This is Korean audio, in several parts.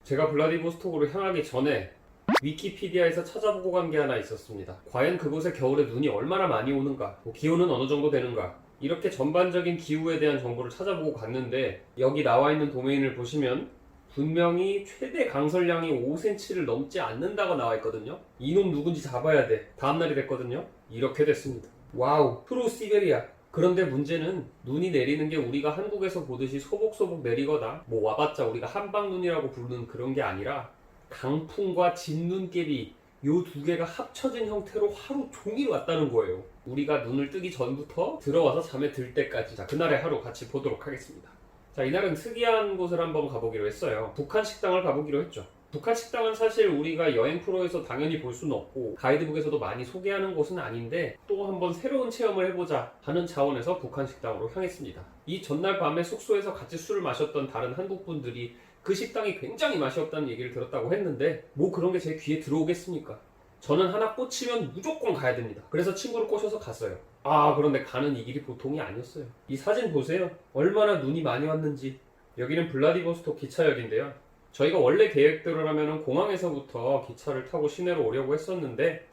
제가 블라디보스톡으로 향하기 전에 위키피디아에서 찾아보고 간 게 하나 있었습니다. 과연 그곳에 겨울에 눈이 얼마나 많이 오는가, 기온은 어느 정도 되는가, 이렇게 전반적인 기후에 대한 정보를 찾아보고 갔는데, 여기 나와 있는 도메인을 보시면 분명히 최대 강설량이 5cm를 넘지 않는다고 나와 있거든요. 이놈 누군지 잡아야 돼. 다음날이 됐거든요. 이렇게 됐습니다. 와우, 프로 시베리아. 그런데 문제는 눈이 내리는 게 우리가 한국에서 보듯이 소복소복 내리거나 와봤자 우리가 한방눈이라고 부르는 그런 게 아니라 강풍과 진눈깨비, 요 두 개가 합쳐진 형태로 하루 종일 왔다는 거예요. 우리가 눈을 뜨기 전부터 들어와서 잠에 들 때까지. 자, 그날의 하루 같이 보도록 하겠습니다. 자, 이날은 특이한 곳을 한번 가보기로 했어요. 북한 식당을 가보기로 했죠. 북한 식당은 사실 우리가 여행 프로에서 당연히 볼 수는 없고 가이드북에서도 많이 소개하는 곳은 아닌데, 또 한번 새로운 체험을 해보자 하는 차원에서 북한 식당으로 향했습니다. 이 전날 밤에 숙소에서 같이 술을 마셨던 다른 한국 분들이 그 식당이 굉장히 맛이 없다는 얘기를 들었다고 했는데, 뭐 그런 게 제 귀에 들어오겠습니까? 저는 하나 꽂히면 무조건 가야 됩니다. 그래서 친구를 꼬셔서 갔어요. 그런데 가는 이 길이 보통이 아니었어요. 이 사진 보세요. 얼마나 눈이 많이 왔는지. 여기는 블라디보스톡 기차역인데요. 저희가 원래 계획대로라면 공항에서부터 기차를 타고 시내로 오려고 했었는데,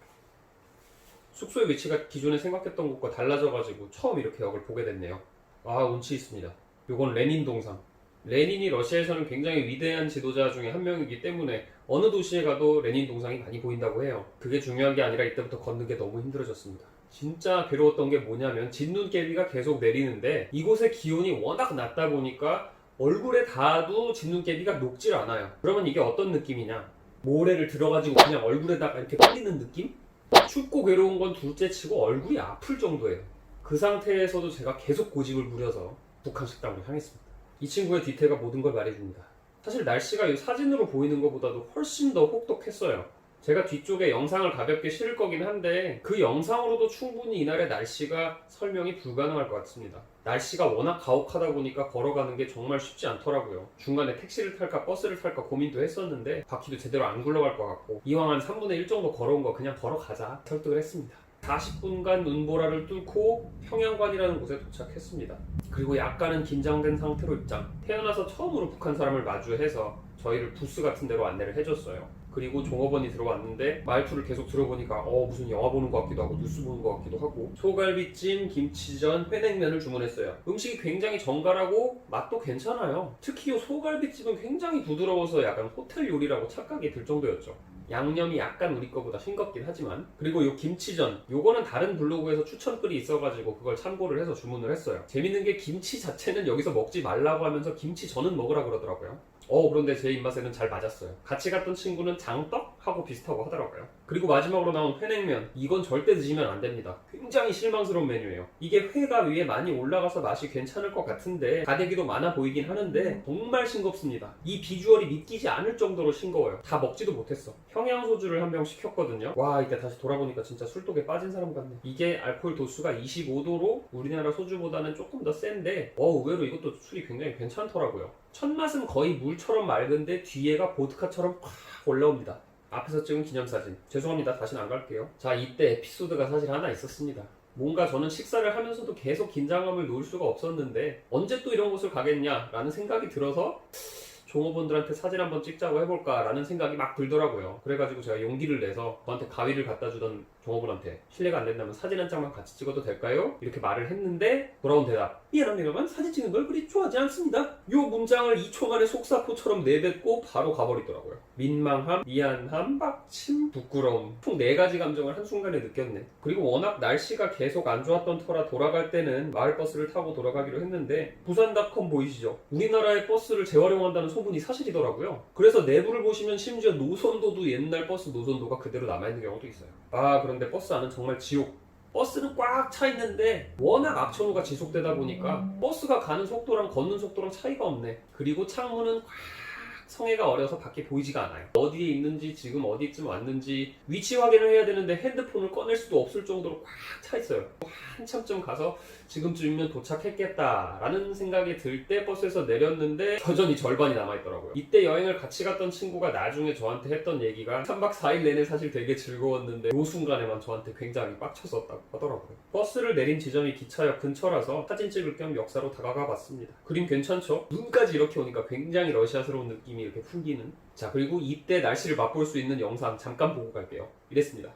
숙소의 위치가 기존에 생각했던 곳과 달라져가지고 처음 이렇게 역을 보게 됐네요. 운치 있습니다. 요건 레닌 동상. 레닌이 러시아에서는 굉장히 위대한 지도자 중에 한 명이기 때문에 어느 도시에 가도 레닌 동상이 많이 보인다고 해요. 그게 중요한 게 아니라 이때부터 걷는 게 너무 힘들어졌습니다. 진짜 괴로웠던 게 뭐냐면 진눈깨비가 계속 내리는데, 이곳의 기온이 워낙 낮다 보니까 얼굴에 닿아도 진눈깨비가 녹질 않아요. 그러면 이게 어떤 느낌이냐, 모래를 들어가지고 그냥 얼굴에다가 이렇게 뿌리는 느낌? 춥고 괴로운 건 둘째 치고 얼굴이 아플 정도예요. 그 상태에서도 제가 계속 고집을 부려서 북한 식당으로 향했습니다. 이 친구의 디테일가 모든 걸 말해줍니다. 사실 날씨가 이 사진으로 보이는 것보다도 훨씬 더 혹독했어요. 제가 뒤쪽에 영상을 가볍게 실을 거긴 한데, 그 영상으로도 충분히 이날의 날씨가 설명이 불가능할 것 같습니다. 날씨가 워낙 가혹하다 보니까 걸어가는 게 정말 쉽지 않더라고요. 중간에 택시를 탈까 버스를 탈까 고민도 했었는데 바퀴도 제대로 안 굴러갈 것 같고, 이왕 한 3분의 1 정도 걸어온 거 그냥 걸어가자 설득을 했습니다. 40분간 눈보라를 뚫고 평양관이라는 곳에 도착했습니다. 그리고 약간은 긴장된 상태로 입장. 태어나서 처음으로 북한 사람을 마주해서 저희를 부스 같은 데로 안내를 해줬어요. 그리고 종업원이 들어왔는데 말투를 계속 들어보니까 무슨 영화 보는 것 같기도 하고 뉴스 보는 것 같기도 하고, 소갈비찜, 김치전, 회냉면을 주문했어요. 음식이 굉장히 정갈하고 맛도 괜찮아요. 특히 이 소갈비찜은 굉장히 부드러워서 약간 호텔 요리라고 착각이 들 정도였죠. 양념이 약간 우리 거보다 싱겁긴 하지만. 그리고 요 김치전, 요거는 다른 블로그에서 추천글이 있어가지고 그걸 참고를 해서 주문을 했어요. 재밌는 게 김치 자체는 여기서 먹지 말라고 하면서 김치전은 먹으라 그러더라고요. 그런데 제 입맛에는 잘 맞았어요. 같이 갔던 친구는 장떡하고 비슷하고 하더라고요. 그리고 마지막으로 나온 회냉면, 이건 절대 드시면 안 됩니다. 굉장히 실망스러운 메뉴예요. 이게 회가 위에 많이 올라가서 맛이 괜찮을 것 같은데 가격이도 많아 보이긴 하는데 정말 싱겁습니다. 이 비주얼이 믿기지 않을 정도로 싱거워요. 다 먹지도 못했어. 평양소주를 한 병 시켰거든요. 이때 다시 돌아보니까 진짜 술독에 빠진 사람 같네. 이게 알코올 도수가 25도로 우리나라 소주보다는 조금 더 센데 의외로 이것도 술이 굉장히 괜찮더라고요. 첫 맛은 거의 물처럼 맑은데 뒤에가 보드카처럼 팍 올라옵니다. 앞에서 찍은 기념사진. 죄송합니다. 다시는 안 갈게요. 자, 이때 에피소드가 사실 하나 있었습니다. 뭔가 저는 식사를 하면서도 계속 긴장감을 놓을 수가 없었는데, 언제 또 이런 곳을 가겠냐 라는 생각이 들어서 종업원들한테 사진 한번 찍자고 해볼까 라는 생각이 막 들더라고요. 그래가지고 제가 용기를 내서 저한테 가위를 갖다 주던 종업원한테 실례가 안 된다면 사진 한 장만 같이 찍어도 될까요? 이렇게 말을 했는데 돌아온 대답, 미안합니다만 사진 찍는 걸 그리 좋아하지 않습니다. 요 문장을 2초 만에 속사포처럼 내뱉고 바로 가버리더라고요. 민망함, 미안함, 빡침, 부끄러움, 총 4가지 감정을 한순간에 느꼈네. 그리고 워낙 날씨가 계속 안 좋았던 터라 돌아갈 때는 마을버스를 타고 돌아가기로 했는데, 부산닷컴 보이시죠? 우리나라의 버스를 재활용한다는 소문이 사실이더라고요. 그래서 내부를 보시면 심지어 노선도도 옛날 버스 노선도가 그대로 남아있는 경우도 있어요. 그런데 버스 안은 정말 지옥. 버스는 꽉 차 있는데 워낙 악천후가 지속되다 보니까 버스가 가는 속도랑 걷는 속도랑 차이가 없네. 그리고 창문은 꽉 성에가 어려서 밖에 보이지가 않아요. 어디에 있는지, 지금 어디쯤 왔는지 위치 확인을 해야 되는데 핸드폰을 꺼낼 수도 없을 정도로 꽉 차 있어요. 한참쯤 가서 지금쯤이면 도착했겠다 라는 생각이 들 때 버스에서 내렸는데 여전히 절반이 남아있더라고요. 이때 여행을 같이 갔던 친구가 나중에 저한테 했던 얘기가 3박 4일 내내 사실 되게 즐거웠는데 그 순간에만 저한테 굉장히 빡쳤었다고 하더라고요. 버스를 내린 지점이 기차역 근처라서 사진 찍을 겸 역사로 다가가 봤습니다. 그림 괜찮죠? 눈까지 이렇게 오니까 굉장히 러시아스러운 느낌이 가슴이 이렇게 풍기는. 자, 그리고 이때 날씨를 맛볼 수 있는 영상 잠깐 보고 갈게요. 이랬습니다.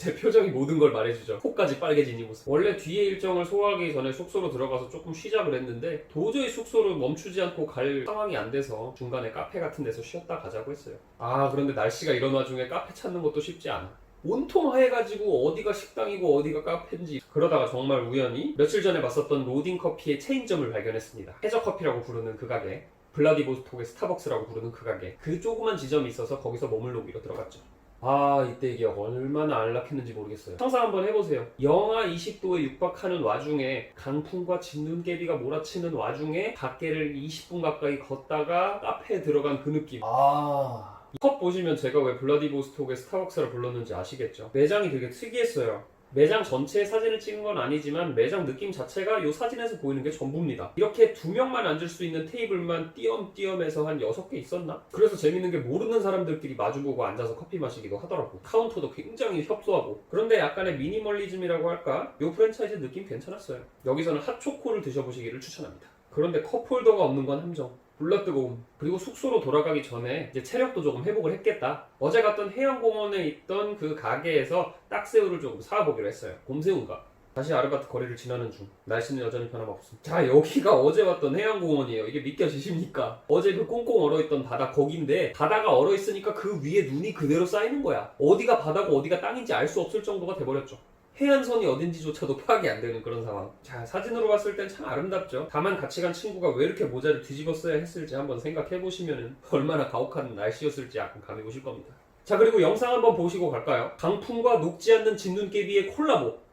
제 표정이 모든 걸 말해주죠. 코까지 빨개진 이 모습. 원래 뒤에 일정을 소화하기 전에 숙소로 들어가서 조금 쉬자 그랬는데 도저히 숙소로 멈추지 않고 갈 상황이 안 돼서 중간에 카페 같은 데서 쉬었다 가자고 했어요. 아, 그런데 날씨가 이런 와중에 카페 찾는 것도 쉽지 않아. 온통 하얘가지고 어디가 식당이고 어디가 카페인지. 그러다가 정말 우연히 며칠 전에 봤었던 로딩 커피의 체인점을 발견했습니다. 해저커피라고 부르는 그 가게, 블라디보스톡의 스타벅스라고 부르는 그 가게, 그 조그만 지점이 있어서 거기서 머물러기로 들어갔죠. 아, 이때 기억 얼마나 안락했는지 모르겠어요. 상상 한번 해보세요. 영하 20도에 육박하는 와중에 강풍과 진눈깨비가 몰아치는 와중에 밖에를 20분 가까이 걷다가 카페에 들어간 그 느낌. 컵 보시면 제가 왜 블라디보스톡의 스타벅스를 불렀는지 아시겠죠? 매장이 되게 특이했어요. 매장 전체의 사진을 찍은 건 아니지만 매장 느낌 자체가 이 사진에서 보이는 게 전부입니다. 이렇게 2명만 앉을 수 있는 테이블만 띄엄띄엄해서 한 6개 있었나? 그래서 재밌는 게 모르는 사람들끼리 마주보고 앉아서 커피 마시기도 하더라고. 카운터도 굉장히 협소하고. 그런데 약간의 미니멀리즘이라고 할까? 이 프랜차이즈 느낌 괜찮았어요. 여기서는 핫초코를 드셔보시기를 추천합니다. 그런데 컵홀더가 없는 건 함정. 불러 뜨거움. 그리고 숙소로 돌아가기 전에 이제 체력도 조금 회복을 했겠다. 어제 갔던 해양공원에 있던 그 가게에서 딱새우를 조금 사보기로 했어요. 곰새우인가? 다시 아르바트 거리를 지나는 중. 날씨는 여전히 변함없음. 자, 여기가 어제 왔던 해양공원이에요. 이게 믿겨지십니까? 어제 그 꽁꽁 얼어있던 바다 거긴데 바다가 얼어있으니까 그 위에 눈이 그대로 쌓이는 거야. 어디가 바다고 어디가 땅인지 알 수 없을 정도가 돼버렸죠. 해안선이 어딘지조차도 파악이 안 되는 그런 상황. 자, 사진으로 봤을 땐 참 아름답죠. 다만 같이 간 친구가 왜 이렇게 모자를 뒤집었어야 했을지 한번 생각해보시면 얼마나 가혹한 날씨였을지 약간 감이 오실 겁니다. 자, 그리고 영상 한번 보시고 갈까요? 강풍과 녹지 않는 진눈깨비의 콜라보.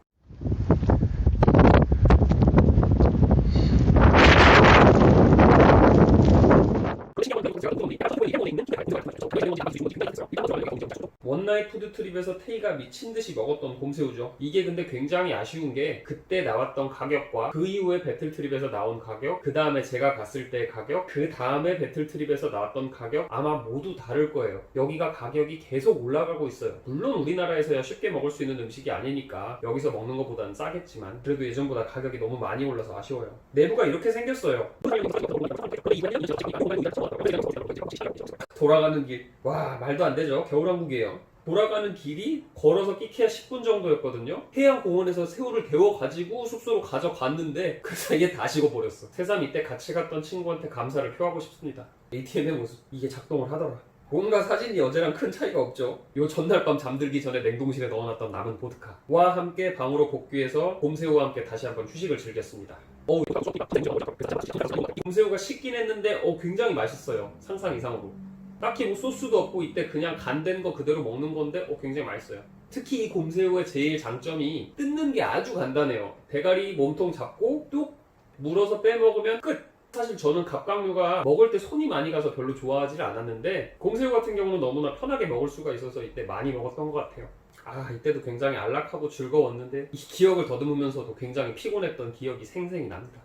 원나잇 푸드트립에서 테이가 미친듯이 먹었던 곰새우죠. 이게 근데 굉장히 아쉬운 게 그때 나왔던 가격과 그 이후에 배틀트립에서 나온 가격, 그 다음에 제가 갔을 때의 가격, 그 다음에 배틀트립에서 나왔던 가격 아마 모두 다를 거예요. 여기가 가격이 계속 올라가고 있어요. 물론 우리나라에서야 쉽게 먹을 수 있는 음식이 아니니까 여기서 먹는 것보다는 싸겠지만 그래도 예전보다 가격이 너무 많이 올라서 아쉬워요. 내부가 이렇게 생겼어요. 돌아가는 길, 와, 말도 안 되죠. 겨울왕국이에요. 돌아가는 길이 걸어서 끼케야 10분 정도였거든요. 해양공원에서 새우를 데워가지고 숙소로 가져갔는데 그 사이에 다 식어버렸어. 새삼 이때 같이 갔던 친구한테 감사를 표하고 싶습니다. ATM의 모습, 이게 작동을 하더라. 뭔가 사진이 어제랑 큰 차이가 없죠. 요 전날 밤 잠들기 전에 냉동실에 넣어놨던 남은 보드카와 함께 방으로 복귀해서 곰새우와 함께 다시 한번 휴식을 즐겼습니다. 곰새우가 식긴 했는데 굉장히 맛있어요. 상상 이상으로. 딱히 뭐 소스도 없고 이때 그냥 간된 거 그대로 먹는 건데 굉장히 맛있어요. 특히 이 곰새우의 제일 장점이 뜯는 게 아주 간단해요. 대가리 몸통 잡고 뚝 물어서 빼먹으면 끝! 사실 저는 갑각류가 먹을 때 손이 많이 가서 별로 좋아하지 않았는데 곰새우 같은 경우는 너무나 편하게 먹을 수가 있어서 이때 많이 먹었던 것 같아요. 아, 이때도 굉장히 안락하고 즐거웠는데 이 기억을 더듬으면서도 굉장히 피곤했던 기억이 생생히 납니다.